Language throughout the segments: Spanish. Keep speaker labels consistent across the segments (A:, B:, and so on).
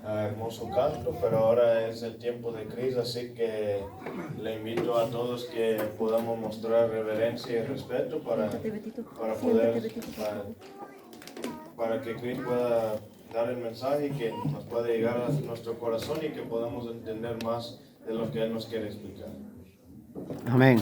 A: hermoso canto, pero ahora es el tiempo de Cris, así que le invito a todos que podamos mostrar reverencia y respeto para poder, para que Cris pueda dar el mensaje y que nos pueda llegar a nuestro corazón y que podamos entender más de lo que Él nos quiere explicar.
B: Amén.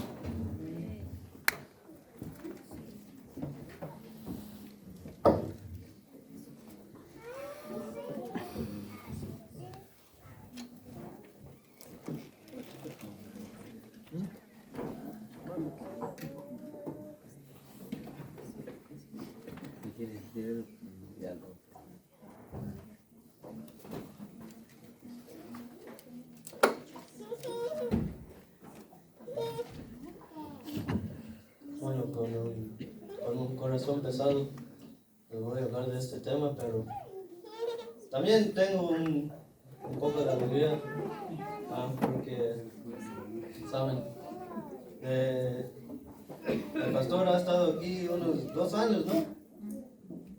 C: Bueno, con un corazón pesado les voy a hablar de este tema, pero también tengo un poco de alegría, porque, saben, el pastor ha estado aquí unos 2 años, ¿no?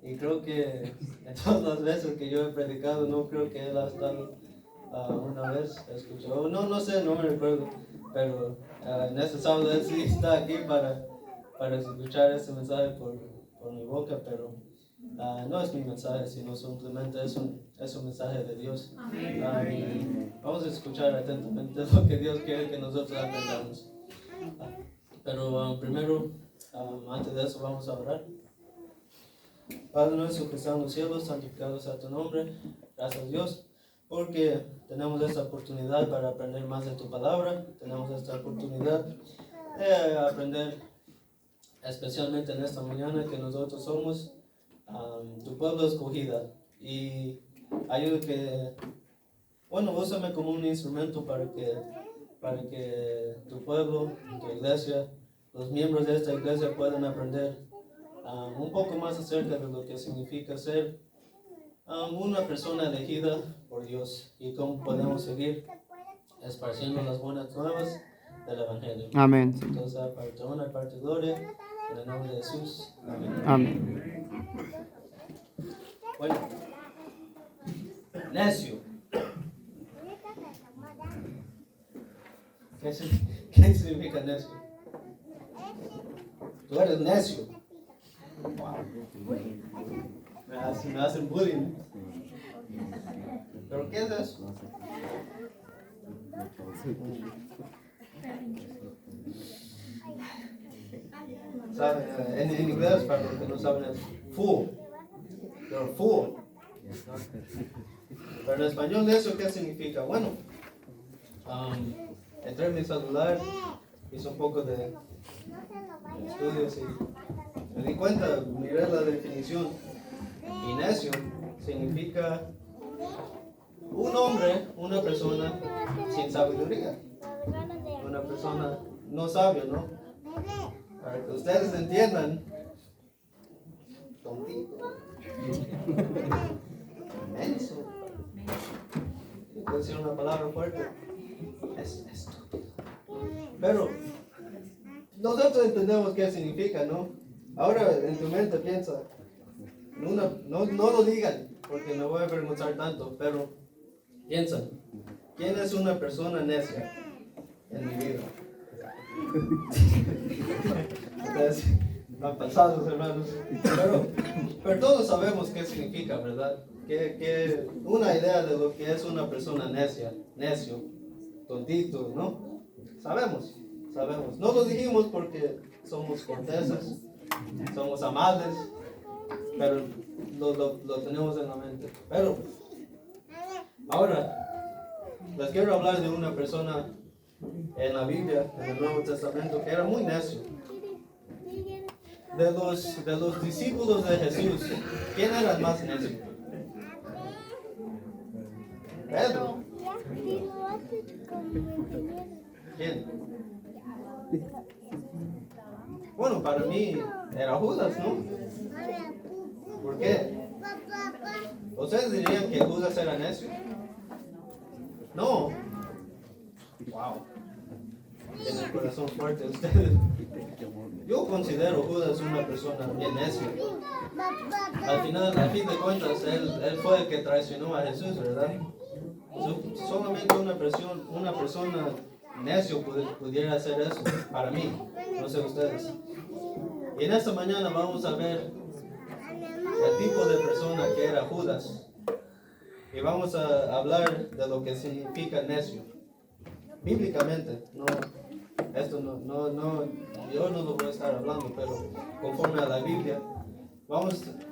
C: Y creo que en todas las veces que yo he predicado, no creo que él ha estado una vez escuchado, no sé, no me recuerdo, pero en este sábado él sí está aquí para escuchar este mensaje por mi boca, pero no es mi mensaje, sino simplemente es un mensaje de Dios. Y vamos a escuchar atentamente lo que Dios quiere que nosotros aprendamos. Pero primero, antes de eso, vamos a orar. Padre nuestro que está en los cielos, santificado sea tu nombre. Gracias Dios, porque tenemos esta oportunidad para aprender más de tu palabra. Tenemos esta oportunidad de aprender, especialmente en esta mañana, que nosotros somos tu pueblo escogida. Y ayuda que, bueno, úsame como un instrumento para que tu pueblo, tu iglesia, los miembros de esta iglesia puedan aprender un poco más acerca de lo que significa ser una persona elegida por Dios y cómo podemos seguir esparciendo las buenas nuevas del Evangelio.
B: Amén.
C: Entonces, parte honra, parte gloria, en el nombre de Jesús. Amén.
B: Amén.
C: Bueno, necio. ¿Qué significa necio? Tú eres necio. Wow. Me hacen bullying. ¿Pero qué es eso? ¿Saben? En inglés, para los que no saben, es fool. You're a fool. Pero en español, ¿eso qué significa? Bueno, entré en mi celular, hice un poco de estudios y me di cuenta, miré la definición. Y necio significa un hombre, una persona sin sabiduría. Una persona no sabia, ¿no? Para que ustedes entiendan, tontito. Menso. Puede ser una palabra fuerte. Es estúpido. Pero nosotros entendemos qué significa, ¿no? Ahora en tu mente piensa, no lo digan, porque me voy a avergonzar tanto, pero piensa, ¿quién es una persona necia en mi vida? Ustedes están pasados, hermanos. Pero todos sabemos qué significa, ¿verdad? Que una idea de lo que es una persona necia, necio, tontito, ¿no? Sabemos. No lo dijimos porque somos corteses, somos amables, pero lo tenemos en la mente. Pero ahora les quiero hablar de una persona en la Biblia, en el Nuevo Testamento, que era muy necio. De los discípulos de Jesús, ¿quién era el más necio? Pedro. ¿Quién? Bueno, para mí era Judas, ¿no? ¿Por qué? ¿Ustedes dirían que Judas era necio? No. Wow. en el corazón fuerte de ustedes. Yo considero Judas una persona bien necia. Al final, a fin de cuentas, él fue el que traicionó a Jesús, ¿verdad? Solamente una persona necio pudiera hacer eso, para mí, no sé ustedes. Y en esta mañana vamos a ver el tipo de persona que era Judas. Y vamos a hablar de lo que significa necio. Bíblicamente, esto yo no lo voy a estar hablando, pero conforme a la Biblia,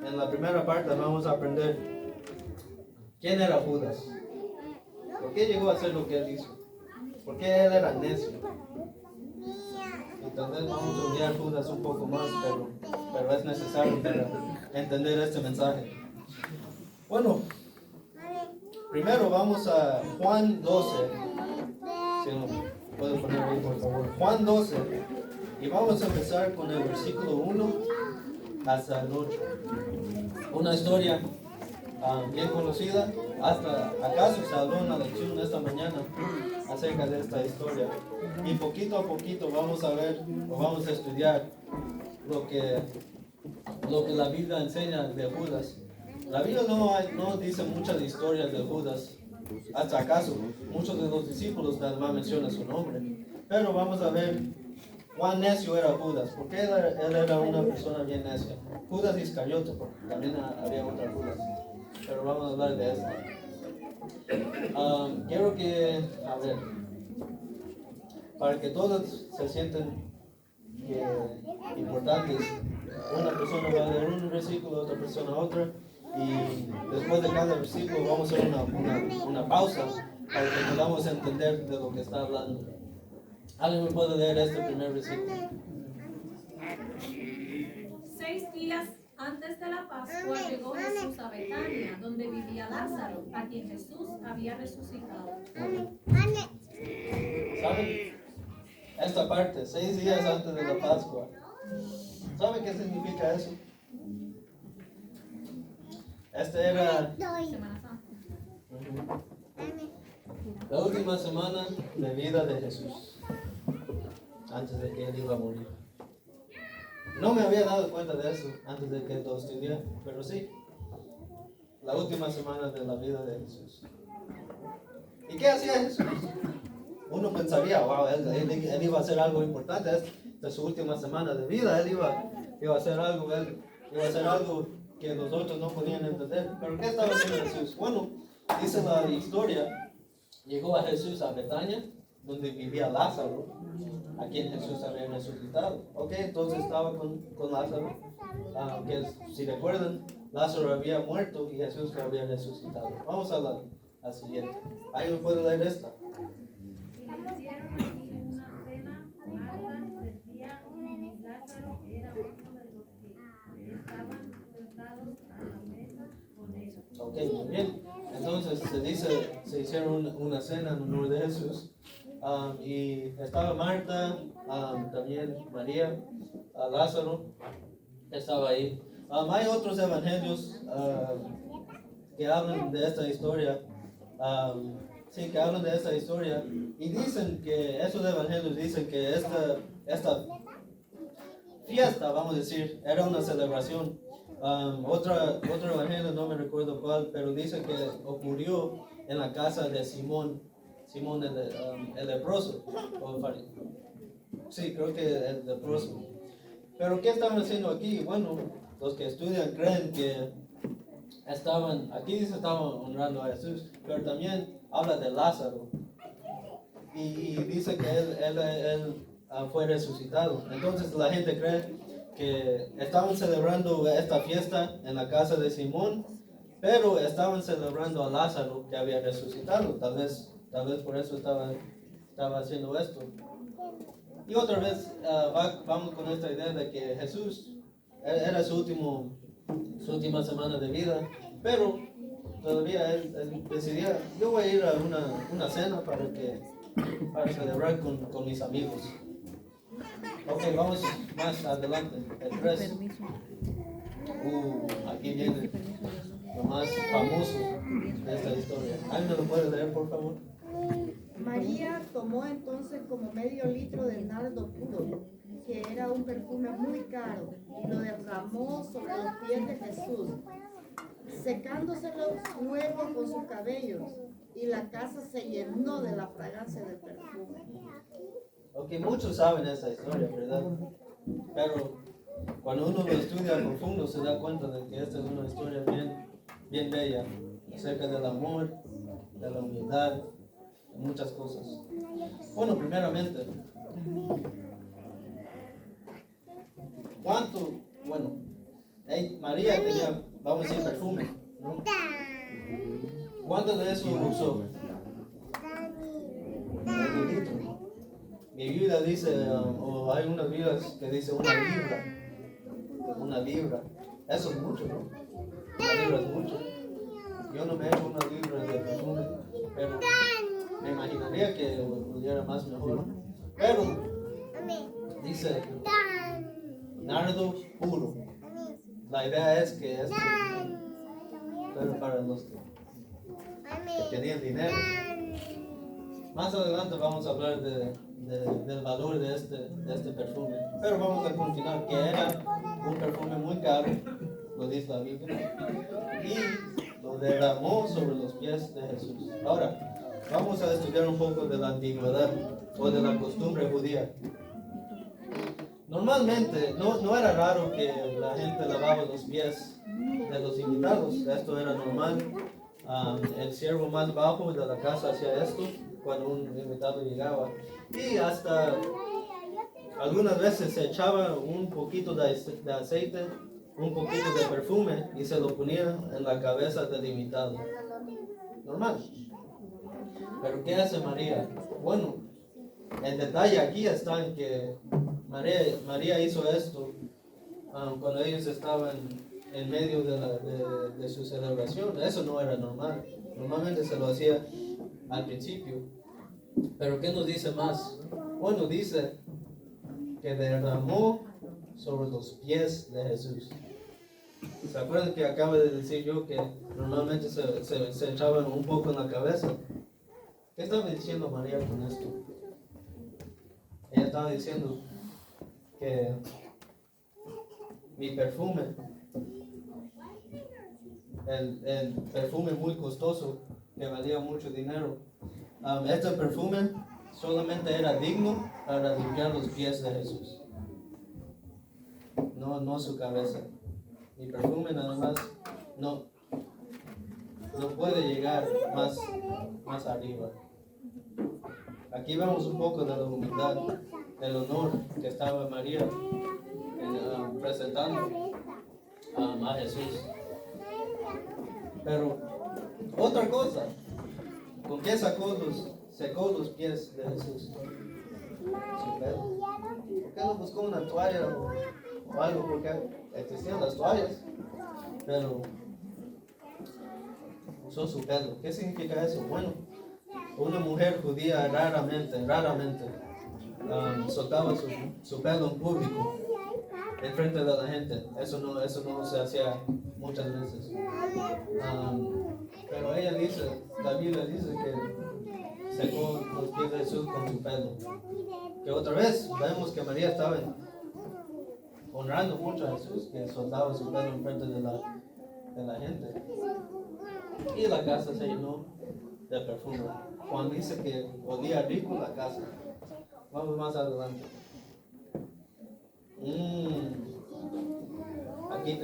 C: en la primera parte vamos a aprender quién era Judas. ¿Por qué llegó a hacer lo que él hizo? ¿Por qué él era necio? Y tal vez vamos a odiar a Judas un poco más, pero es necesario para entender este mensaje. Bueno, primero vamos a Juan 12. Si no, puedo poner ahí por favor. Juan 12. Y vamos a empezar con el versículo 1 hasta el 8. Una historia bien conocida. Hasta acaso se habló en la lección esta mañana acerca de esta historia. Y poquito a poquito vamos a ver o vamos a estudiar lo que la Biblia enseña de Judas. La Biblia no dice muchas historias de Judas. Hasta acaso, muchos de los discípulos nada más mencionan su nombre. Pero vamos a ver cuán necio era Judas. Porque él era una persona bien necia. Judas Iscariote, porque también había otra Judas. Pero vamos a hablar de esto. Quiero para que todos se sienten importantes, una persona va a leer un versículo, otra persona otro, y después de cada versículo vamos a hacer una pausa para que podamos entender de lo que está hablando. ¿Alguien me puede leer este primer versículo?
D: 6 días antes de la Pascua llegó Jesús a Betania, donde vivía Lázaro, a quien Jesús había resucitado.
C: ¿Saben? Esta parte, 6 días antes de la Pascua. ¿Saben qué significa eso? Esta era
D: Semana Santa.
C: la última semana de vida de Jesús, antes de que él iba a morir. No me había dado cuenta de eso antes de que lo estudié, pero sí, la última semana de la vida de Jesús. ¿Y qué hacía Jesús? Uno pensaría, wow, él iba a hacer algo importante, es su última semana de vida, él iba a hacer algo, que los otros no podían entender. Pero ¿qué estaba haciendo Jesús? Bueno, dice la historia, llegó a Jesús a Betania, donde vivía Lázaro, a quien Jesús había resucitado. Ok, entonces estaba con Lázaro, que si recuerdan, Lázaro había muerto y Jesús lo había resucitado. Vamos a la siguiente. ¿Alguien puede leer esta?
D: Hicieron allí una cena. Marta decía, Lázaro era uno de los que estaban sentados a la mesa con él.
C: Ok, muy bien. Entonces se hicieron una cena en honor de Jesús. Y estaba Marta, también María, Lázaro estaba ahí. Hay otros evangelios que hablan de esta historia. Que hablan de esta historia y dicen que esos evangelios dicen que esta fiesta, vamos a decir, era una celebración. Otro evangelio, no me recuerdo cuál, pero dice que ocurrió en la casa de Simón el leproso. Sí, creo que el leproso. Pero ¿qué estaban haciendo aquí? Bueno, los que estudian creen que estaban honrando a Jesús, pero también habla de Lázaro y dice que él fue resucitado. Entonces la gente cree que estaban celebrando esta fiesta en la casa de Simón, pero estaban celebrando a Lázaro que había resucitado. Tal vez por eso estaba haciendo esto. Y otra vez vamos con esta idea de que Jesús era su última semana de vida, pero todavía él decidía, yo voy a ir a una cena para celebrar con mis amigos. Ok, vamos más adelante, el 3. Aquí viene lo más famoso de esta historia. ¿Alguien me lo puede leer, por favor?
E: María tomó entonces como medio litro de nardo puro, que era un perfume muy caro, y lo derramó sobre los pies de Jesús, secándoselos luego con sus cabellos, y la casa se llenó de la fragancia del perfume.
C: Ok, muchos saben esa historia, ¿verdad? Pero cuando uno lo estudia a profundo se da cuenta de que esta es una historia bien bella acerca del amor, de la humildad, de muchas cosas. Bueno, primeramente, María tenía, vamos a decir, perfume, ¿no? ¿Cuánto de eso usó? Medio litro. Mi Biblia dice, o hay unas Biblias que dice una libra. Una libra. Eso es mucho, ¿no? Una libra es mucho. Yo no me echo una libra de perfume, pero me imaginaría que pudiera más mejor. Pero dice nardo puro. La idea es que esto, pero para los que tenían dinero. Más adelante vamos a hablar del valor de este perfume. Pero vamos a continuar, que era un perfume muy caro, lo dice la Biblia, y lo derramó sobre los pies de Jesús. Ahora, vamos a estudiar un poco de la antigüedad o de la costumbre judía. Normalmente no era raro que la gente lavaba los pies de los invitados. Esto era normal. El siervo más bajo de la casa hacía esto cuando un invitado llegaba. Y hasta algunas veces se echaba un poquito de aceite, un poquito de perfume y se lo ponía en la cabeza del invitado. Normal. Pero ¿qué hace María? Bueno, el detalle aquí está en que María hizo esto cuando ellos estaban en medio de su celebración. Eso no era normal. Normalmente se lo hacía al principio. Pero ¿qué nos dice más? Bueno, dice que derramó sobre los pies de Jesús. ¿Se acuerdan que acabo de decir yo que normalmente se echaban un poco en la cabeza? ¿Qué estaba diciendo María con esto? Ella estaba diciendo que mi perfume, el perfume muy costoso, que valía mucho dinero, este perfume solamente era digno para limpiar los pies de Jesús, no su cabeza. Mi perfume nada más no puede llegar más arriba. Aquí vemos un poco de la humildad, del honor que estaba María presentando a Jesús. Pero otra cosa, ¿con qué secó los pies de Jesús? Su pelo. ¿Por qué no buscó una toalla o algo? Porque existían las toallas, pero usó su pelo. ¿Qué significa eso? Bueno, una mujer judía raramente soltaba su pelo en público, en frente de la gente. Eso no se hacía muchas veces. Pero ella dice, la Biblia dice que secó los pies de Jesús con su pelo. Que otra vez vemos que María estaba honrando mucho a Jesús, que soltaba su pelo en frente de la gente. Y la casa se llenó de perfume. Juan dice que olía rico la casa. Vamos más adelante. Aquí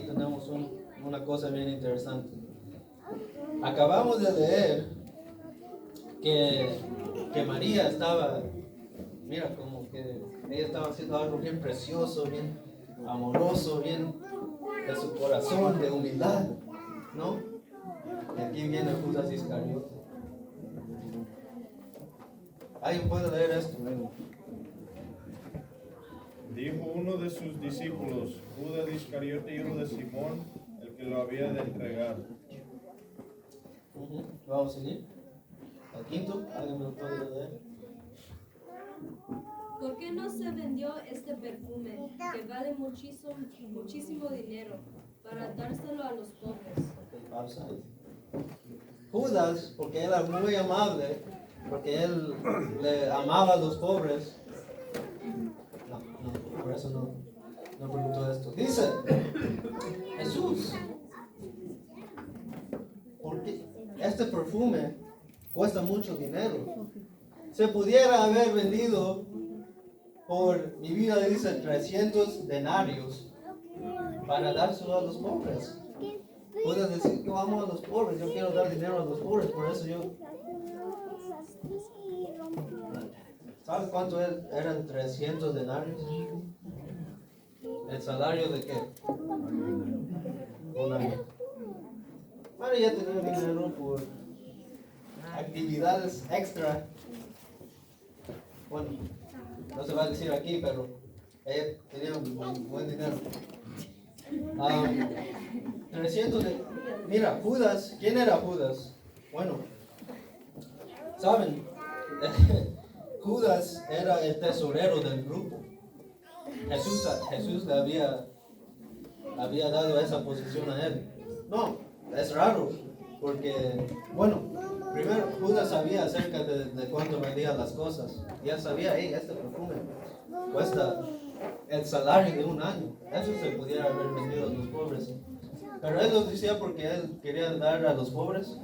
C: tenemos una cosa bien interesante. Acabamos de leer que María estaba, mira, como que ella estaba haciendo algo bien precioso, bien amoroso, bien de su corazón, de humildad, ¿no? Y aquí viene Judas Iscariote. ¿Alguien puede leer esto?
A: Dijo uno de sus discípulos, Judas Iscariote, hijo de Simón, el que lo había de entregar.
C: Vamos a seguir. Al quinto, ¿alguien me lo puede leer?
F: ¿Por qué no se vendió este perfume, que vale muchísimo dinero, para dárselo a los pobres?
C: Ok, pausa ahí. Judas, porque era muy amable, porque él le amaba a los pobres. No, por eso no preguntó esto. Dice Jesús, porque este perfume cuesta mucho dinero. Se pudiera haber vendido por, mi vida dice, 300 denarios para dárselo a los pobres. Puedes decir que yo amo a los pobres, yo quiero dar dinero a los pobres, por eso yo... ¿Sabes cuánto eran 300 denarios? ¿El salario de qué? Un año. María tenía dinero por actividades extra. Bueno, no se va a decir aquí, pero ella tenía un buen dinero. 300 de... Mira, Judas, ¿quién era Judas? Bueno, ¿saben? Judas era el tesorero del grupo. Jesús le había dado esa posición a él. No, es raro, porque, bueno, primero Judas sabía acerca de cuánto vendían las cosas. Ya sabía, hey, este perfume cuesta el salario de un año. Eso se pudiera haber vendido a los pobres. Pero él lo decía porque él quería dar a los pobres.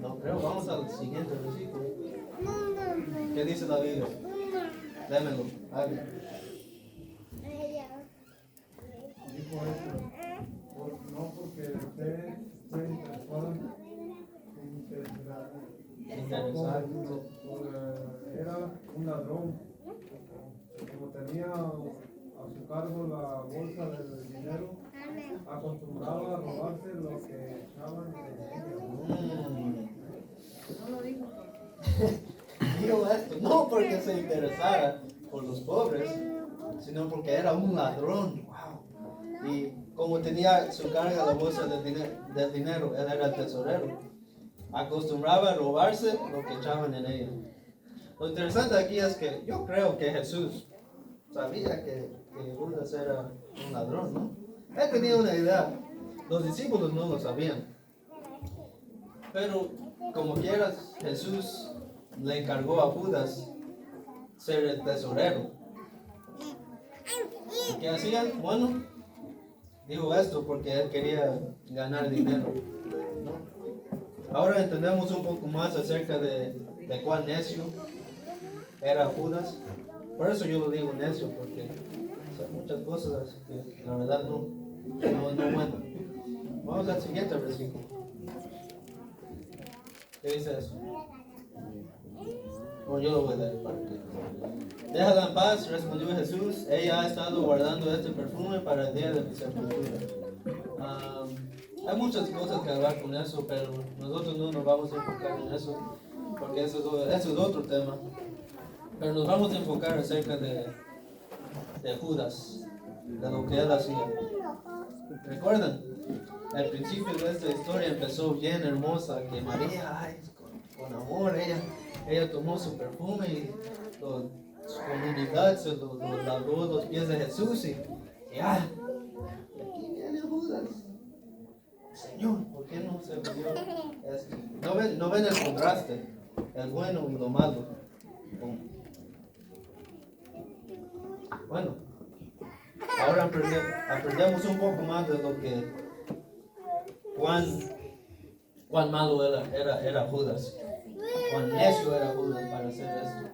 C: No creo, vamos al siguiente versículo. ¿Qué dice la Biblia? Démelo.
G: Dijo esto, no porque usted esté interesado, era un ladrón, como tenía a su cargo la bolsa del dinero, acostumbraba a robarse lo que echaban en ella.
E: No lo dijo.
C: Dijo esto, no porque se interesara por los pobres, sino porque era un ladrón. Wow. Y como tenía su carga la bolsa del dinero, él era el tesorero. Acostumbraba a robarse lo que echaban en ella. Lo interesante aquí es que yo creo que Jesús sabía que Judas era un ladrón, ¿no? Él tenía una idea. Los discípulos no lo sabían. Pero como quieras, Jesús le encargó a Judas ser el tesorero. ¿Y qué hacían? Bueno, dijo esto porque él quería ganar dinero, ¿no? Ahora entendemos un poco más acerca de cuán necio era Judas. Por eso yo lo digo necio, porque son muchas cosas que la verdad no bueno. Vamos al siguiente versículo. ¿Qué dice eso? Bueno, yo lo voy a leer para que... Déjala en paz, respondió Jesús. Ella ha estado guardando este perfume para el día de mi sepultura. Hay muchas cosas que hablar con eso, pero nosotros no nos vamos a enfocar en eso, porque eso es otro tema. Pero nos vamos a enfocar acerca de Judas, de lo que él hacía. ¿Recuerdan? Al principio de esta historia empezó bien hermosa, que María, ay, con amor, ella tomó su perfume y su comunidad se lo lavó los pies de Jesús y aquí viene Judas. Señor, ¿por qué no se volvió esto? ¿No ven el contraste? El bueno y lo malo. Bueno, ahora aprendemos un poco más de lo que cuán malo era Judas, cuán necio era Judas para hacer esto.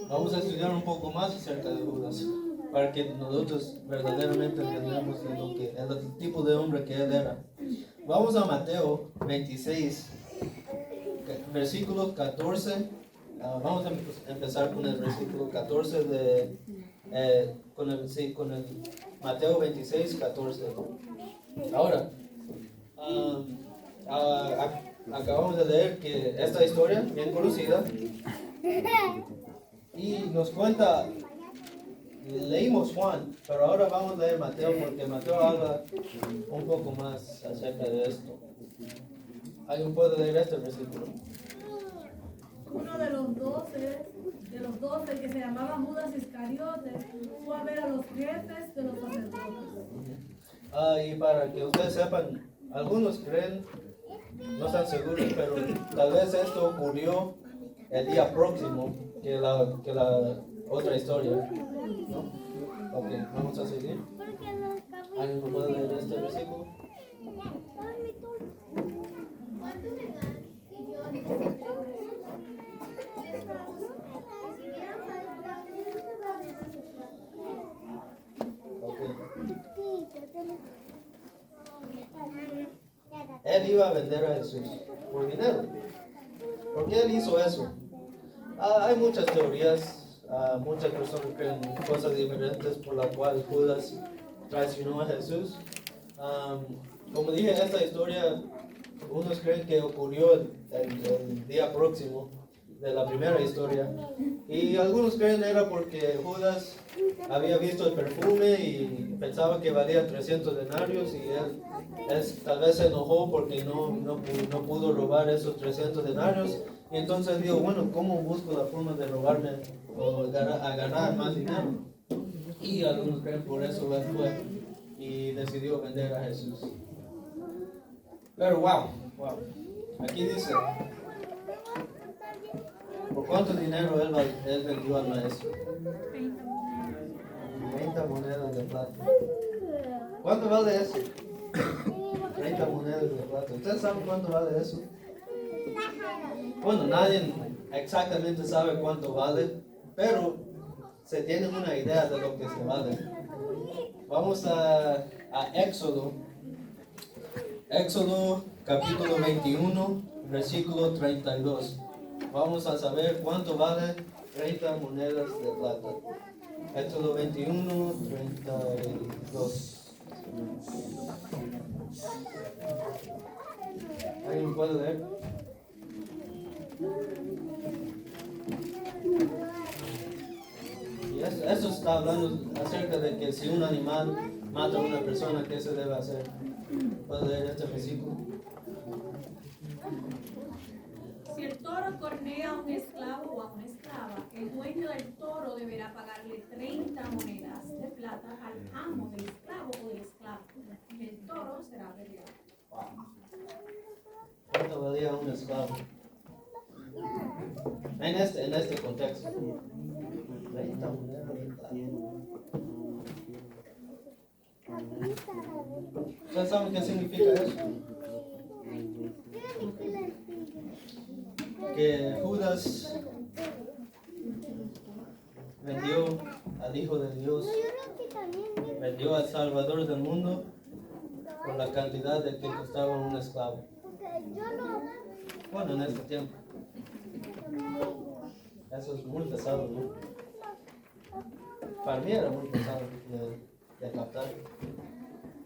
C: Vamos a estudiar un poco más acerca de Judas, para que nosotros verdaderamente entendamos el tipo de hombre que él era. Vamos a Mateo 26, versículo 14. Vamos a empezar con el versículo 14 con el Mateo 26, 14. Ahora, acabamos de leer que esta historia, bien conocida, y nos cuenta, leímos Juan, pero ahora vamos a leer Mateo, porque Mateo habla un poco más acerca de esto. ¿Alguien puede leer este versículo?
H: Uno de los 12 que se llamaba Judas Iscariote, fue a ver a los jefes de los sacerdotes.
C: Y para que ustedes sepan, algunos creen, no están seguros, pero tal vez esto ocurrió el día próximo que la otra historia, ¿no? Ok, vamos a seguir. ¿Alguien me puede leer este versículo? Él iba a vender a Jesús por dinero. ¿Por qué él hizo eso? Hay muchas teorías, muchas personas creen cosas diferentes por las cuales Judas traicionó a Jesús. Como dije, esta historia, unos creen que ocurrió el día próximo de la primera historia, y algunos creen era porque Judas había visto el perfume y pensaba que valía 300 denarios, y él tal vez se enojó porque no pudo robar esos 300 denarios, y entonces dijo, bueno, ¿cómo busco la forma de robarme o a ganar más dinero? Y algunos creen por eso él fue y decidió vender a Jesús. Pero wow, aquí dice, ¿por cuánto dinero él vendió al maestro? 30 monedas de plata. ¿Cuánto vale eso? 30 monedas de plata. ¿Ustedes saben cuánto vale eso? Bueno, nadie exactamente sabe cuánto vale, pero se tiene una idea de lo que se vale. Vamos a Éxodo. Éxodo capítulo 21, versículo 32. Vamos a saber cuánto vale 30 monedas de plata. Éxodo 21, 32. ¿Alguien puede leer? Y eso está hablando acerca de que si un animal mata a una persona, ¿qué se debe hacer? ¿Puede leer este versículo?
H: Si el toro cornea a un esclavo o a una esclava, el dueño del toro deberá pagarle 30 monedas de plata al amo del esclavo o del esclavo. El toro será apedreado.
C: ¿Cuánto valía un esclavo? En este contexto. 30 monedas de plata. ¿Ustedes saben qué significa eso? Que Judas vendió al Hijo de Dios, vendió al Salvador del mundo por la cantidad de que costaba un esclavo. Bueno, en este tiempo. Eso es muy pesado, ¿no? Para mí era muy pesado de captar.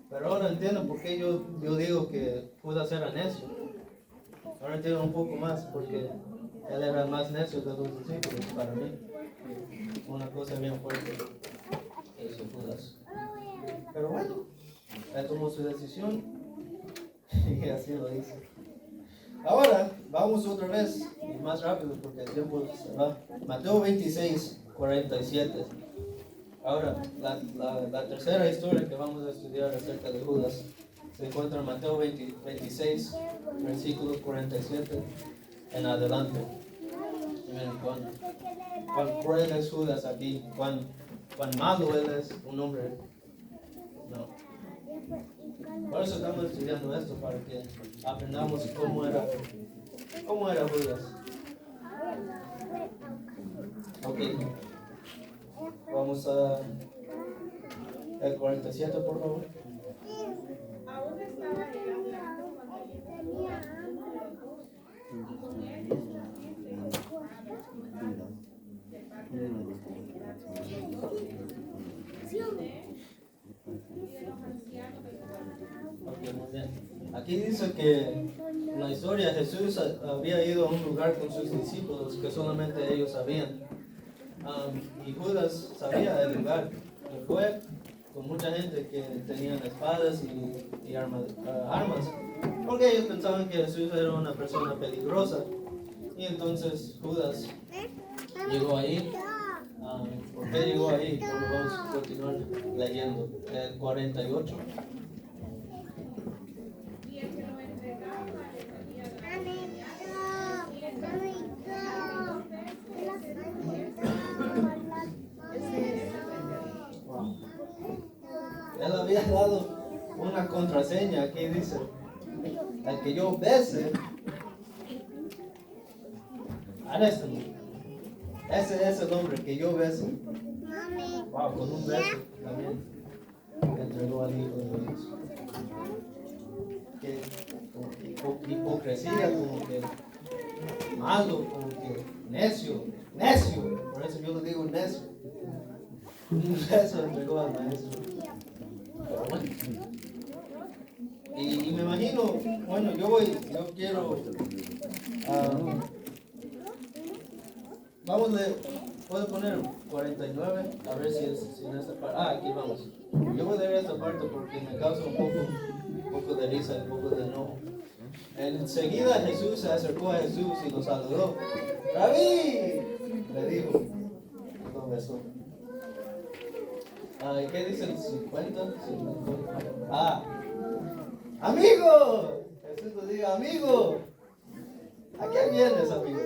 C: Pero ahora entiendo por qué yo digo que Judas era necio. Ahora entiendo un poco más porque él era el más necio de los discípulos para mí. Una cosa bien fuerte que hizo Judas. Pero bueno, él tomó su decisión y así lo hizo. Ahora vamos otra vez y más rápido porque el tiempo se va. Mateo 26, 47. Ahora, la tercera historia que vamos a estudiar acerca de Judas se encuentra en Mateo 26, versículo 47 en adelante. Y miren cuán cruel es Judas aquí, cuán malo él es, un hombre. No. Por eso estamos estudiando esto, para que aprendamos cómo era Judas. Ok. Vamos a el 47, por favor.
D: Aún estaba él hablando cuando llegó uno de los dos, y con él también se encontraban los soldados de parte de los autoridades y de los ancianos del pueblo.
C: Ok, muy bien. Aquí dice que en la historia Jesús había ido a un lugar con sus discípulos que solamente ellos sabían. Y Judas sabía el lugar, y fue con mucha gente que tenían espadas y armas, porque ellos pensaban que Jesús era una persona peligrosa, y entonces Judas llegó ahí. ¿Por qué llegó ahí? Bueno, vamos a continuar leyendo el 48.
D: Y
C: Él había dado una contraseña, aquí dice, el que yo bese, aréstame. Ese es el hombre que yo bese. Wow, con un beso también entregó al Hijo de Dios. Que como que hipocresía, como que malo, como que necio, por eso yo le digo necio. Un beso entregó al maestro. Pero bueno. Y me imagino, bueno, yo quiero, vamos puedo poner 49, a ver si en esta parte, aquí vamos. Yo voy a leer esta parte porque me causa un poco de risa, un poco de enojo. Enseguida Jesús se acercó a Jesús y lo saludó. ¡Rabí! Le dijo, y lo besó. ¿Qué dice el 50? ¡Amigo! Jesús le dijo, amigo. ¿A qué vienes, amigo?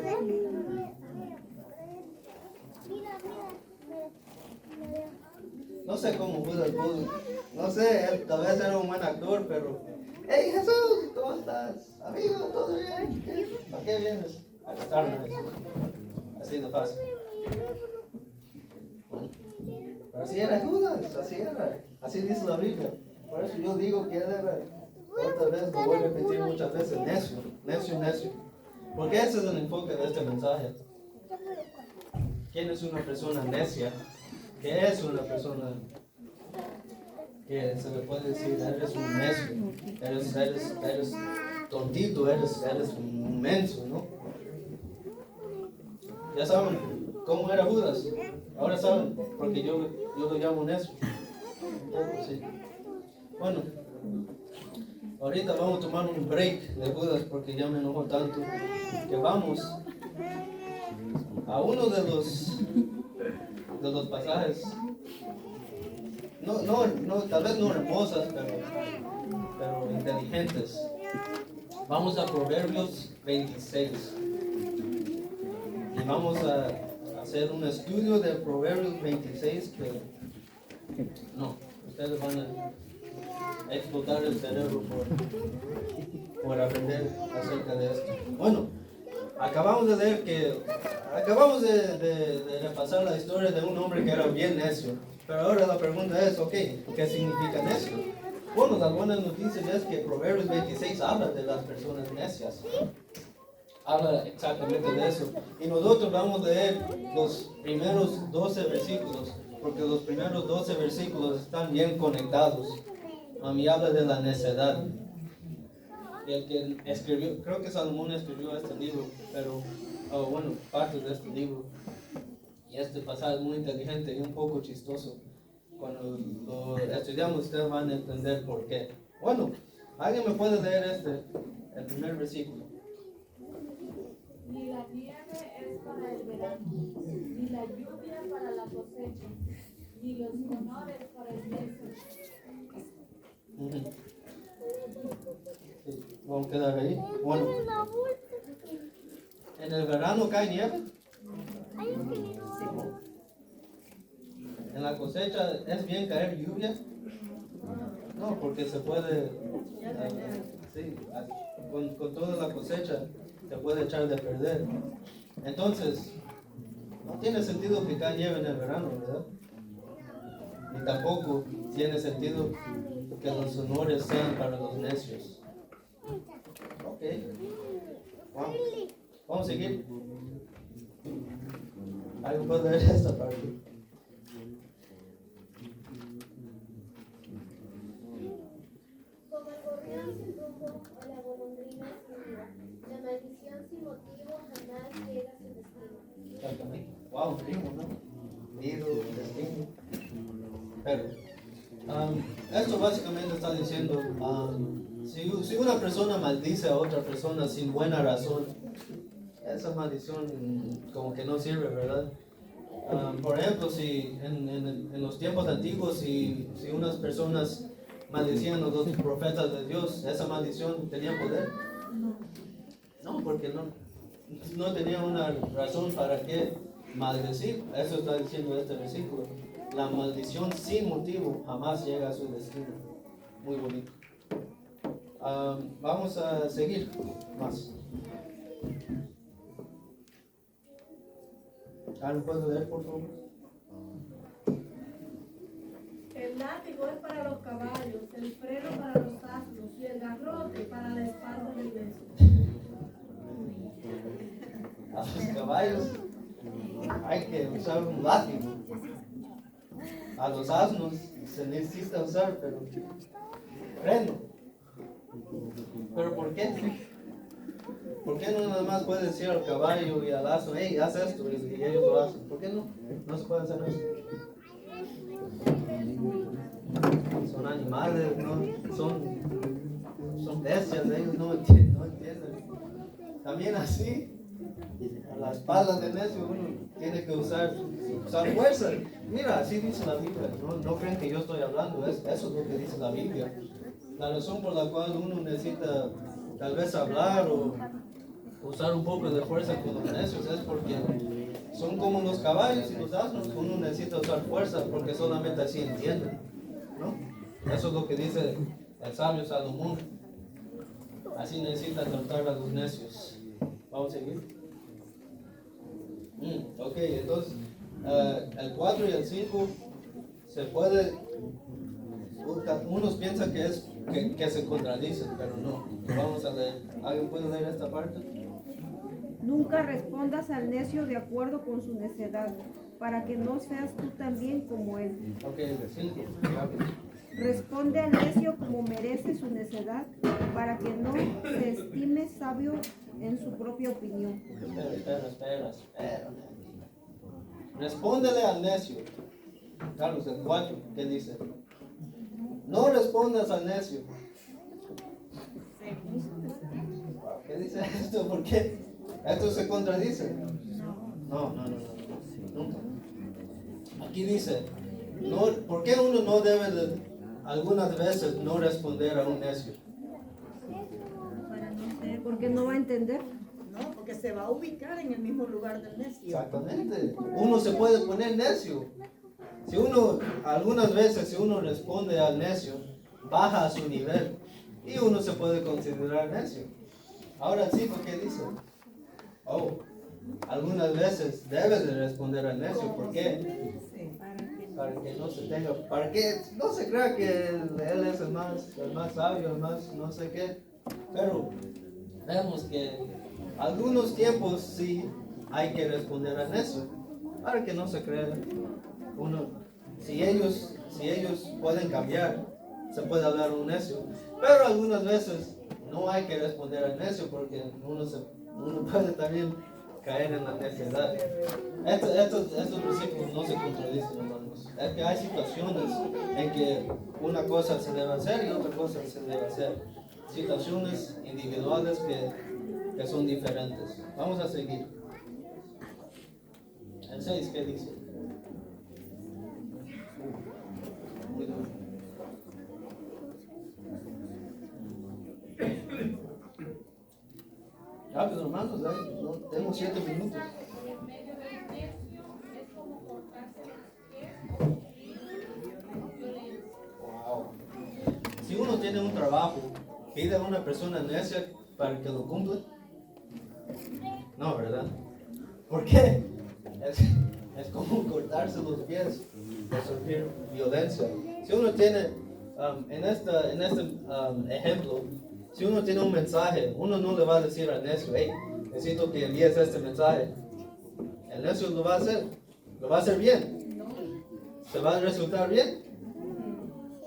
C: No sé cómo pudo el pudo. No sé, él tal vez era un buen actor, pero... ¡Hey, Jesús! ¿Cómo estás? Amigo, ¿todo bien? ¿A qué vienes? A gastarme. Así de fácil. Bueno, pero así era Judas, así era. Así dice la Biblia. Por eso yo digo que él era, otra vez, lo voy a repetir muchas veces, necio. Porque ese es el enfoque de este mensaje. ¿Quién es una persona necia? ¿Qué es una persona que se le puede decir, eres un necio, eres tontito, eres un menso, ¿no? Ya saben cómo era Judas, ahora saben, porque yo lo llamo necio. Sí. Bueno, ahorita vamos a tomar un break de Judas porque ya me enojo tanto, que vamos a uno de los pasajes, tal vez no hermosas, pero inteligentes. Vamos a Proverbios 26 y vamos a hacer un estudio de Proverbios 26 que ustedes van a explotar el cerebro por aprender acerca de esto. Bueno, acabamos de repasar la historia de un hombre que era bien necio. Pero ahora la pregunta es, ¿qué significa necio? Bueno, las buenas noticias es que Proverbios 26 habla de las personas necias. Habla exactamente de eso. Y nosotros vamos a leer los primeros 12 versículos, porque los primeros 12 versículos están bien conectados. A mí habla de la necedad. Y el que escribió, creo que Salomón escribió este libro, pero, parte de este libro. Y este pasaje es muy inteligente y un poco chistoso. Cuando lo estudiamos, ustedes van a entender por qué. Bueno, ¿alguien me puede leer el primer versículo?
I: Ni la nieve es para el verano, ni la lluvia para la cosecha, ni los honores para el necio.
C: Sí, vamos a quedar ahí. Bueno, ¿en el verano cae nieve? ¿En la cosecha es bien caer lluvia? No, porque se puede, con toda la cosecha se puede echar de perder. Entonces, no tiene sentido que cae nieve en el verano, ¿verdad? Ni tampoco tiene sentido que los honores sean para los necios. Ok, vamos a seguir. ¿Alguien puede leer esta parte?
J: Como el gorrión sin rumbo o la golondrina sin nido, la maldición sin motivo jamás llega a su destino.
C: Exactamente. Wow, primo, ¿no? Nido, destino. Pero, esto básicamente está diciendo, si una persona maldice a otra persona sin buena razón, esa maldición como que no sirve, ¿verdad? Por ejemplo, si en los tiempos antiguos, si unas personas maldecían a los profetas de Dios, ¿esa maldición tenía poder? No, porque no tenía una razón para qué maldecir. Eso está diciendo este versículo. la maldición sin motivo jamás llega a su destino. Muy bonito. Vamos a seguir más. ¿Alguien puede leer, por favor?
H: El látigo es para los caballos, el freno para los asnos y el garrote para la espalda del beso.
C: A los caballos hay que usar un látigo. A los asnos se necesita usar, pero freno. ¿Pero por qué? ¿Por qué no nada más puede decir al caballo y al asno, hey, haz esto, y ellos lo hacen? ¿Por qué no? No se puede hacer eso. Son animales, ¿no? Son bestias, ellos no entienden. También así, a la espalda del necio uno tiene que usar fuerza. Mira, así dice la Biblia. No creen que yo estoy hablando, eso es lo que dice la Biblia. La razón por la cual uno necesita tal vez hablar o usar un poco de fuerza con los necios es porque son como los caballos y los asnos. Uno necesita usar fuerza porque solamente así entienden, ¿no? Eso es lo que dice el sabio Salomón. Así necesita tratar a los necios. Vamos a seguir. Ok, entonces el 4 y el 5 se puede. Unos piensan que se contradicen, pero no. Vamos a leer. ¿Alguien puede leer esta parte?
K: Nunca respondas al necio de acuerdo con su necedad, para que no seas tú también como él.
C: Ok, el 5.
K: Responde al necio como merece su necedad, para que no se estime sabio en su propia opinión.
C: Espera. Respóndele al necio. Carlos, el 4, ¿qué dice? No respondas al necio. ¿Qué dice esto? ¿Por qué? ¿Esto se contradice? No. Nunca. Aquí dice, ¿por qué uno no debe algunas veces no responder a un necio?
K: Porque no va a entender.
E: No, porque se va a ubicar en el mismo lugar del necio.
C: Exactamente. Uno se puede poner necio. Si algunas veces si uno responde al necio, baja a su nivel y uno se puede considerar necio. Ahora el 5, ¿qué dice? Algunas veces debes de responder al necio. ¿Por qué? Para que no se crea que él es el más sabio, el más no sé qué. Pero vemos que algunos tiempos sí hay que responder al necio, para que no se crea si ellos pueden cambiar, se puede hablar un necio, pero algunas veces no hay que responder al necio porque uno puede también caer en la necedad. Estos versículos no se contradicen, hermanos. Es que hay situaciones en que una cosa se debe hacer y otra cosa se debe hacer. Situaciones individuales que son diferentes. Vamos a seguir. El 6, ¿qué dice? Muy bien. Rápido, hermanos, tenemos 7 minutos.
H: En medio del necio es como cortarse los pies y violencia.
C: Wow. Si uno tiene un trabajo, pide a una persona necia para que lo cumpla. No, ¿verdad? ¿Por qué? Es como cortarse los pies, sufrir violencia. Si uno tiene, en este ejemplo, si uno tiene un mensaje, uno no le va a decir al necio, hey, necesito que envíes este mensaje. El necio lo va a hacer bien. ¿Se va a resultar bien?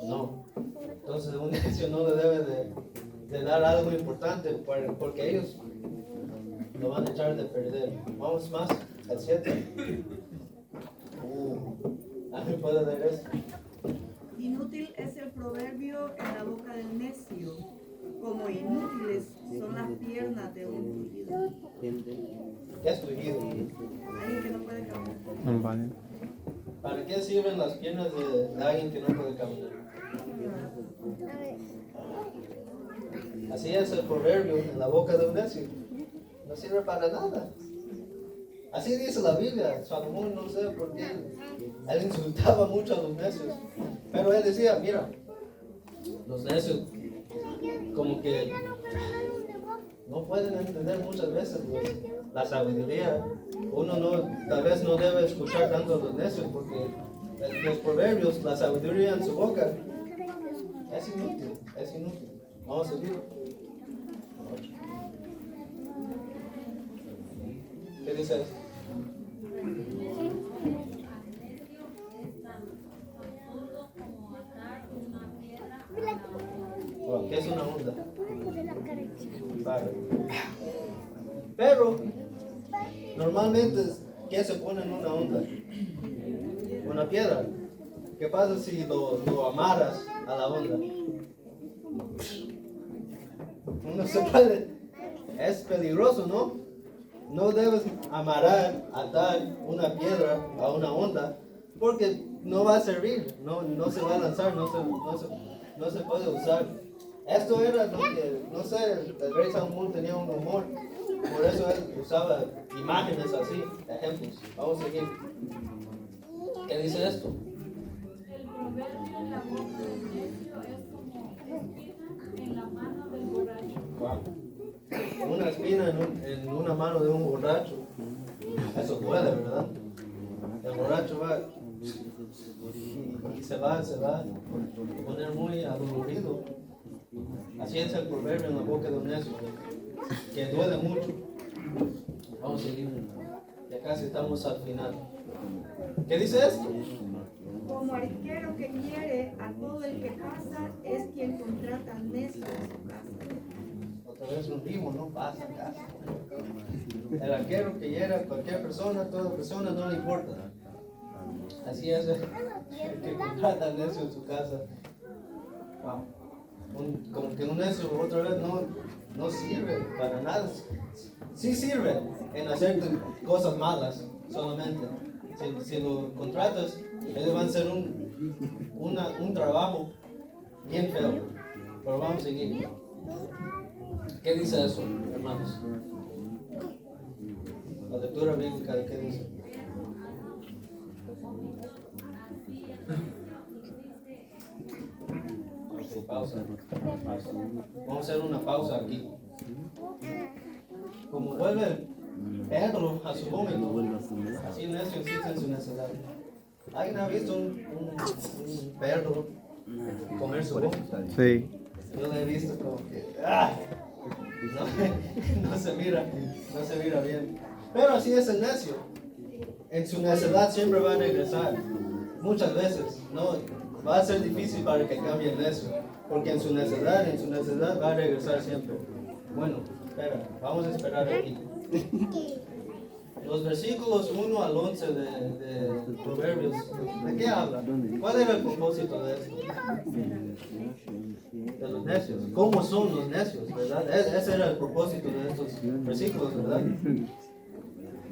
C: No. Entonces un necio no le debe de dar algo importante porque ellos lo van a echar de perder. Vamos más al 7. ¿Alguien puede leer eso?
L: Inútil es el proverbio en la boca del necio, como inútiles son las piernas de un tullido.
C: ¿Qué es tullido?
L: Alguien que no puede caminar.
B: Vale.
C: ¿Para qué sirven las piernas de alguien que no puede caminar? Así es el proverbio en la boca de un necio. No sirve para nada. Así dice la Biblia. Salomón no sé por qué Él insultaba mucho a los necios. Pero él decía, mira, los necios como que no pueden entender muchas veces la sabiduría. Uno tal vez no debe escuchar tanto a los necios porque los proverbios, la sabiduría en su boca es inútil, es inútil. Vamos a seguir. ¿Qué dice eso? Bueno, ¿qué es una onda? Vale. Pero normalmente, ¿qué se pone en una onda? Una piedra. ¿Qué pasa si lo amarras a la onda? Uno se puede. Es peligroso, ¿no? No debes atar una piedra a una onda porque no va a servir, no se va a lanzar, no se puede usar. Esto era lo que, no sé, el rey Salomón tenía un humor, por eso él usaba imágenes así, ejemplos. Vamos a seguir. ¿Qué dice esto?
I: El proverbio en la boca del necio es como espina en la mano del borracho.
C: Wow. Una espina en una mano de un borracho. Eso duele, ¿verdad? El borracho va y se va a poner muy adolorido. Así es el proverbio en la boca de un necio, que duele mucho. Vamos a seguir. Ya casi estamos al final. ¿Qué dice esto?
K: Como arquero que quiere a todo el que pasa, es quien contrata al necio en su casa.
C: Otra vez un ritmo, no pasa casa. El arquero que hiera a cualquier persona, toda persona, no le importa. Así es el que contrata al necio en su casa. Wow. Como que un necio otra vez no sirve para nada. Sí sirve en hacer cosas malas solamente. Si lo contratas, ellos van a hacer un trabajo bien feo. Pero vamos a seguir. ¿Qué dice eso, hermanos? La lectura bíblica, ¿qué dice? Pausa. Vamos a hacer una pausa aquí. Como vuelve Pedro a su vómito, así necio existe en su necedad. ¿Alguien ha visto un perro comer su vómito?
B: Sí.
C: Yo lo he visto como que no se mira bien. Pero así es el necio. En su necedad siempre va a regresar. Muchas veces, no va a ser difícil para que cambie el necio, porque en su necedad va a regresar siempre. Bueno, espera, vamos a esperar aquí. Los versículos 1 al 11 de Proverbios, ¿de qué habla? ¿Cuál era el propósito de esto? De los necios. ¿Cómo son los necios, verdad? Ese era el propósito de estos versículos, ¿verdad?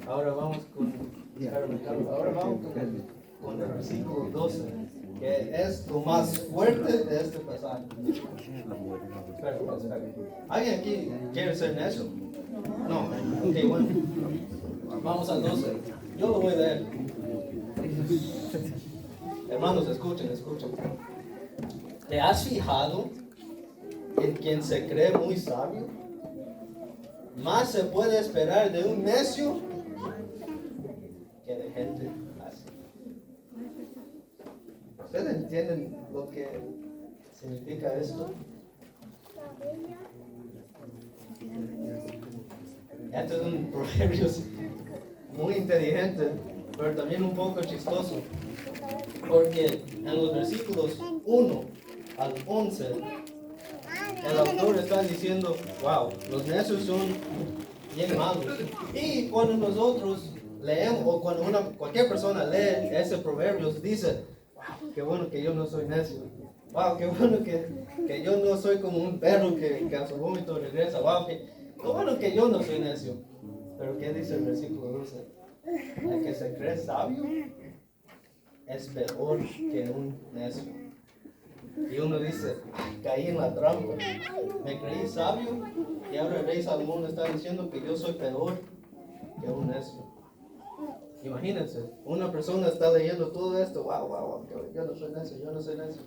C: Ahora vamos con el versículo 12, que es lo más fuerte de este pasaje. Espera. ¿Alguien aquí quiere ser necio? No. Ok, bueno. Vamos al 12. Yo lo voy a leer. Hermanos, escuchen. ¿Te has fijado en quien se cree muy sabio? Más se puede esperar de un necio que de gente así. ¿Ustedes entienden lo que significa esto? Este es un proverbio muy inteligente, pero también un poco chistoso, porque en los versículos 1 al 11, el autor está diciendo, wow, los necios son bien malos. Y cuando nosotros leemos, o cuando cualquier persona lee ese proverbio, dice, wow, qué bueno que yo no soy necio. Wow, qué bueno que yo no soy como un perro que a su vómito regresa. Wow, qué bueno que yo no soy necio. Pero ¿qué dice el versículo 12? El que se cree sabio es peor que un necio. Y uno dice, caí en la trampa, me creí sabio y ahora el rey Salomón está diciendo que yo soy peor que un necio. Imagínense, una persona está leyendo todo esto, wow, yo no soy necio.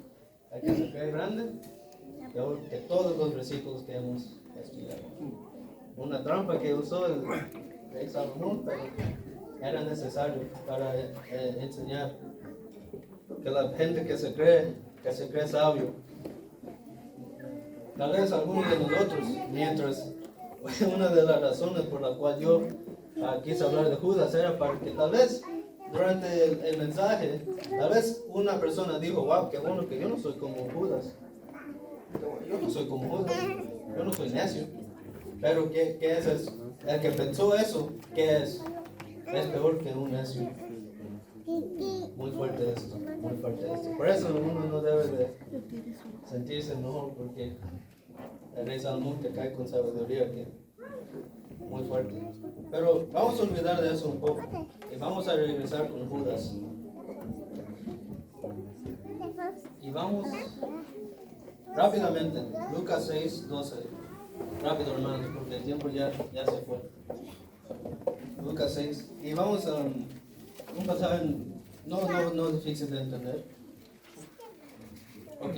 C: Hay que se cree grande, peor que todos los versículos que hemos estudiado. Una trampa que usó el rey Salomón, pero era necesario para enseñar que la gente que se cree sabio, tal vez algunos de nosotros, mientras una de las razones por la cual yo quise hablar de Judas era para que tal vez durante el mensaje, tal vez una persona dijo, wow, qué bueno que yo no soy como Judas. Yo no soy como Judas, yo no soy necio. Pero ¿qué es eso? El que pensó eso, ¿qué es? Es peor que un necio. Muy fuerte esto, muy fuerte esto. Por eso uno no debe de sentirse mejor, porque el rey Salomón te cae con sabiduría que muy fuerte. Pero vamos a olvidar de eso un poco y vamos a regresar con Judas. Y vamos rápidamente, Lucas 6:12. Rápido, hermanos, porque el tiempo ya se fue. Lucas 6. Y vamos a un pasaje no difícil de entender. Ok,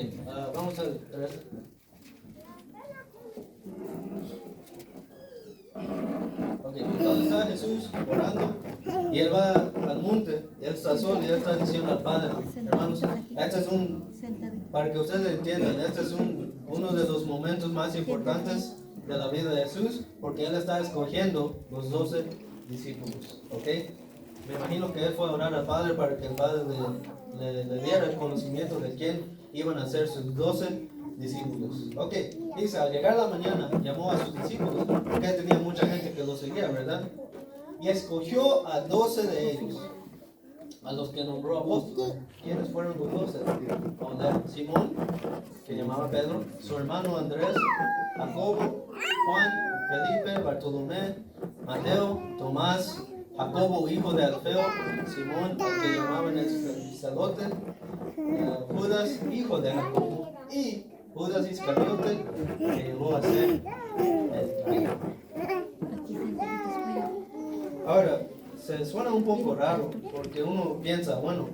C: vamos a ver. Ok, entonces está Jesús orando y él va al monte, él está solo y él está diciendo al Padre, hermanos, este es para que ustedes entiendan, este es uno de los momentos más importantes de la vida de Jesús, porque él está escogiendo los 12 discípulos, ok. Me imagino que él fue a orar al Padre para que el Padre le diera el conocimiento de quién iban a ser sus 12 discípulos. Ok, dice, al llegar la mañana llamó a sus discípulos, porque él tenía mucha gente que lo seguía, ¿verdad? Y escogió a 12 de ellos, a los que nombró apóstoles. ¿Quiénes fueron los 12? Simón, que llamaba Pedro, su hermano Andrés, Jacobo, Juan, Felipe, Bartolomé, Mateo, Tomás, Jacobo, hijo de Alfeo, Simón, al que llamaban el sacerdote, Judas, hijo de Jacobo, y Judas Iscariote, que llegó a ser el traidor. Ahora, se suena un poco raro, porque uno piensa, bueno,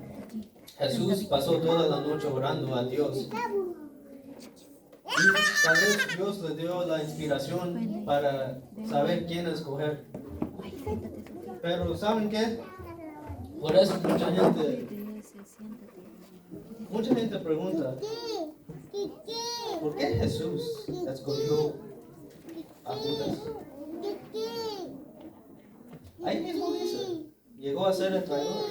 C: Jesús pasó toda la noche orando a Dios. Y tal vez Dios le dio la inspiración para saber quién escoger. Pero ¿saben qué? Por eso mucha gente pregunta, ¿por qué Jesús escogió a Judas? Ahí mismo dice, llegó a ser el traidor.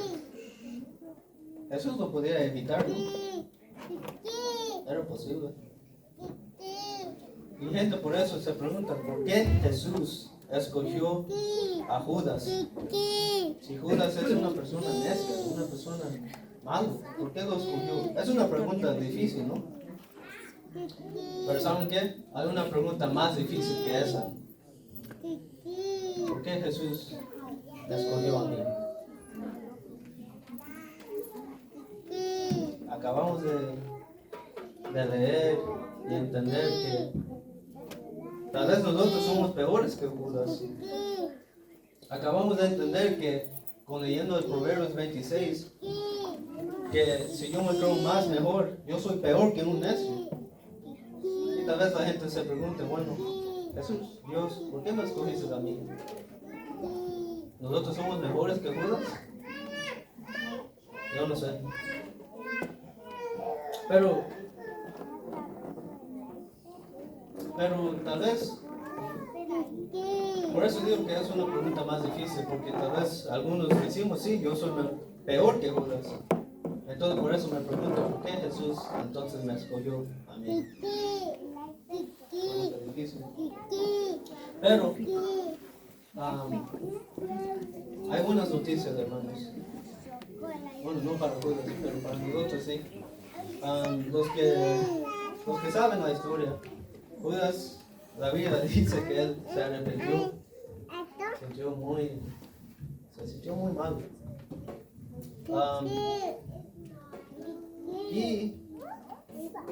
C: Jesús lo podía evitar, ¿no? Era posible. Y gente por eso se pregunta, ¿por qué Jesús escogió a Judas? Si Judas es una persona necia, una persona mala, ¿por qué lo escogió? Es una pregunta difícil, ¿no? Pero ¿saben qué? Hay una pregunta más difícil que esa. ¿Por qué Jesús me escogió a mí? Acabamos de leer y entender que tal vez nosotros somos peores que Judas. Acabamos de entender que, con leyendo el Proverbios 26, que si yo me creo más mejor, yo soy peor que un necio. Y tal vez la gente se pregunte, bueno, Jesús, Dios, ¿por qué me escogiste a mí? ¿Nosotros somos mejores que Judas? Yo no sé. Pero tal vez, por eso digo que es una pregunta más difícil, porque tal vez algunos decimos, sí, yo soy peor que Judas. Entonces por eso me pregunto, ¿por qué Jesús entonces me escogió a mí? Pregunta difícil. Pero hay buenas noticias, hermanos. Bueno, no para Judas, pero para nosotros sí. Los que saben la historia, Judas, la Biblia dice que él se arrepintió, se sintió muy mal. Y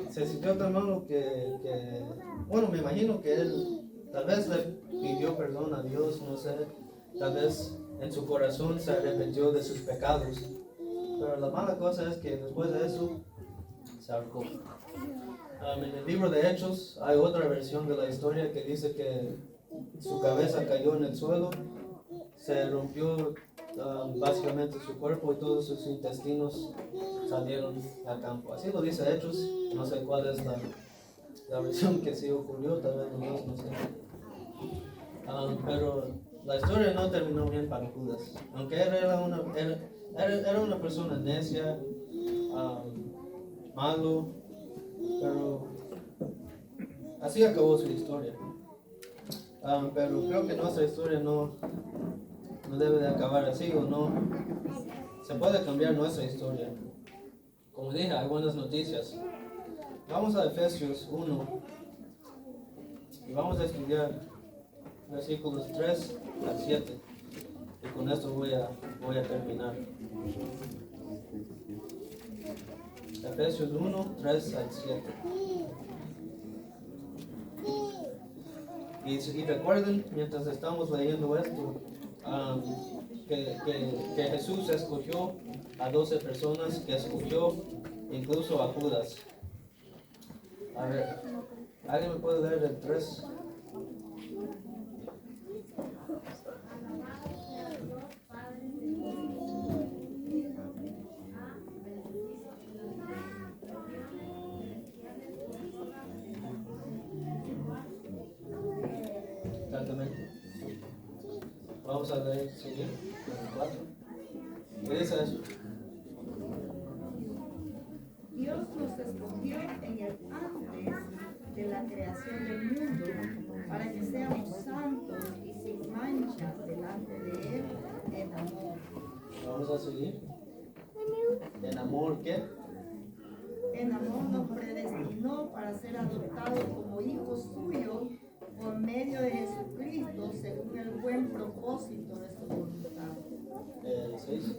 C: se sintió tan malo que, bueno, me imagino que él tal vez le pidió perdón a Dios, no sé, tal vez en su corazón se arrepintió de sus pecados. Pero la mala cosa es que después de eso se ahorcó. En el libro de Hechos hay otra versión de la historia que dice que su cabeza cayó en el suelo, se rompió básicamente su cuerpo y todos sus intestinos salieron al campo. Así lo dice Hechos, no sé cuál es la versión que sí ocurrió, tal vez los dos, no sé. Pero la historia no terminó bien para Judas. Aunque él era una persona necia, malo, pero así acabó su historia. Pero creo que nuestra historia no debe de acabar así, o no. Se puede cambiar nuestra historia. Como dije, hay buenas noticias. Vamos a Efesios 1 y vamos a estudiar versículos 3 al 7. Y con esto voy a terminar. Efesios 1, 3 al 7. Y recuerden, mientras estamos leyendo esto, que Jesús escogió a 12 personas, que escogió incluso a Judas. A ver, ¿alguien me puede leer el 3? Exactamente. Vamos a leer, seguir, el 4. ¿Qué dice eso?
E: Dios nos escogió en el antes de la creación del mundo para que seamos santos y sin mancha delante de Él en amor.
C: Vamos a seguir. ¿En amor qué?
E: En amor nos predestinó para ser adoptados como hijos suyos por medio de Jesucristo según el buen propósito de su voluntad.
C: El 6.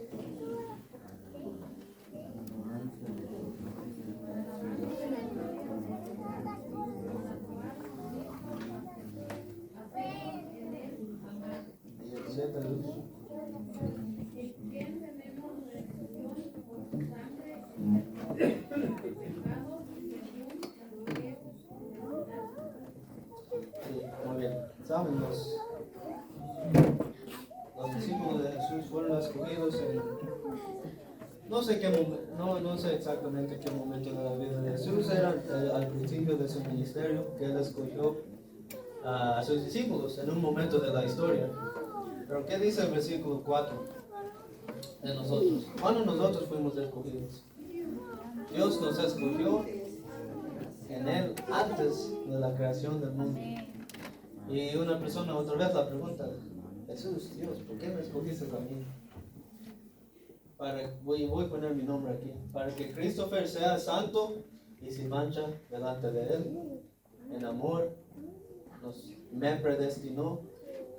C: Muy bien. Saben, los discípulos de Jesús fueron escogidos en no sé qué momento, no sé exactamente qué momento de la vida de Jesús era al principio de su ministerio, que él escogió a sus discípulos en un momento de la historia. Pero ¿qué dice el versículo 4 de nosotros? ¿Cuándo nosotros fuimos escogidos? Dios nos escogió en Él antes de la creación del mundo. Y una persona otra vez la pregunta, Jesús, Dios, ¿por qué me escogiste a mí? Voy a poner mi nombre aquí. Para que Christopher sea santo y sin mancha delante de Él. En amor, me predestinó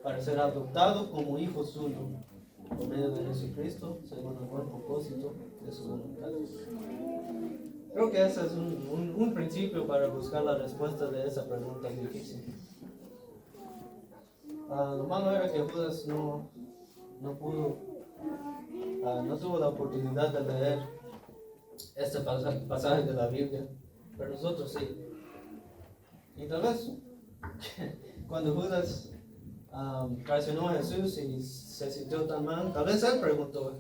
C: para ser adoptado como hijo suyo por medio de Jesucristo, según el buen propósito de su voluntad. Creo que ese es un principio para buscar la respuesta de esa pregunta difícil. Lo malo era que Judas no tuvo la oportunidad de leer este pasaje de la Biblia, pero nosotros sí. Y tal vez cuando Judas traicionó a Jesús y se sintió tan mal, tal vez él preguntó,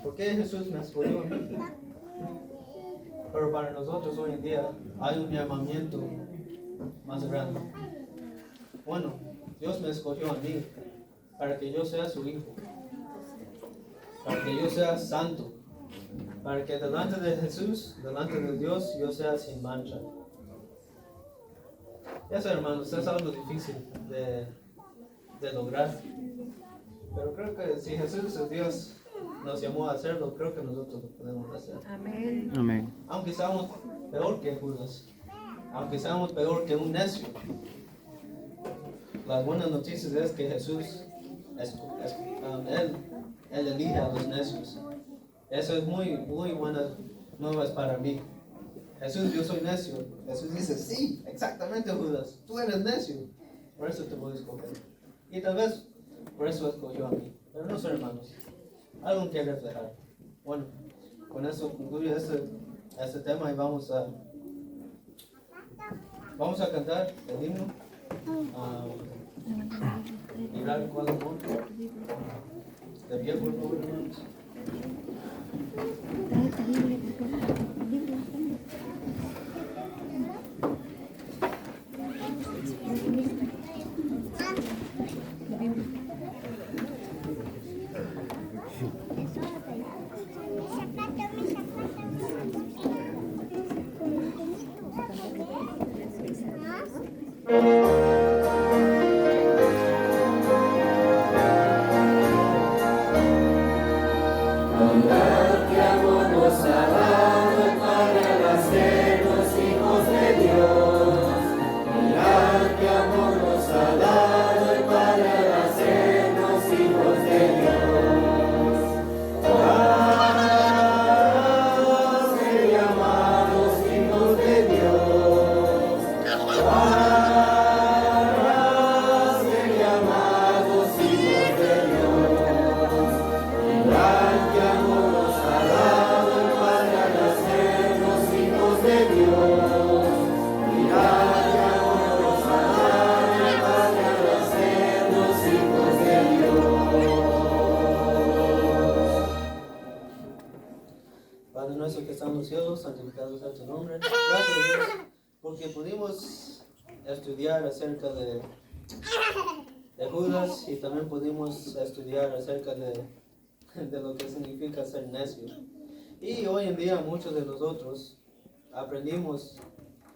C: ¿por qué Jesús me escogió a mí? Pero para nosotros hoy en día hay un llamamiento más grande. Bueno, Dios me escogió a mí para que yo sea su hijo, para que yo sea santo, para que delante de Jesús, delante de Dios, yo sea sin mancha. Ya sé, hermanos, es algo difícil de lograr, pero creo que si Jesús, el Dios, nos llamó a hacerlo, creo que nosotros lo podemos hacer.
K: Amén.
B: Amén.
C: Aunque seamos peor que Judas, aunque seamos peor que un necio, las buenas noticias es que Jesús, él elige a los necios. Eso es muy buenas nuevas para mí. Jesús, yo soy necio. Jesús dice, sí, exactamente, Judas, tú eres necio. Por eso te voy a escoger. Y tal vez por eso escogió a mí. pero no son hermanos. Algo que reflejar. Bueno, con eso concluye este tema y vamos a cantar el himno. Mirar cuál amor. De pie, por favor, hermanos. Padre nuestro que estás en los cielos, santificado sea tu nombre. Gracias Dios, porque pudimos estudiar acerca de Judas y también pudimos estudiar acerca de lo que significa ser necio. Y hoy en día muchos de nosotros aprendimos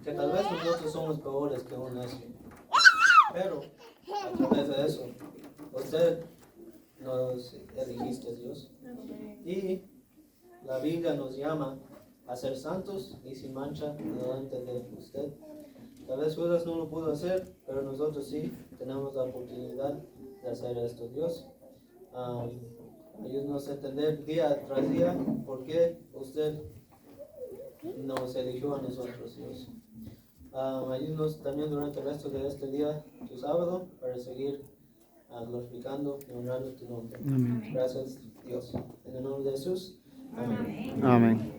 C: que tal vez nosotros somos peores que un necio. Pero a través de eso, usted nos elegiste, Dios. Y la Biblia nos llama a ser santos y sin mancha delante de usted. Tal vez Judas no lo pudo hacer, pero nosotros sí tenemos la oportunidad de hacer esto, Dios. Ayúdanos a entender día tras día por qué usted nos eligió a nosotros, Dios. Ayúdanos también durante el resto de este día, tu sábado, para seguir glorificando y honrando tu nombre.
B: Amén.
C: Gracias, Dios. En el nombre de Jesús. Amén.
B: Amén.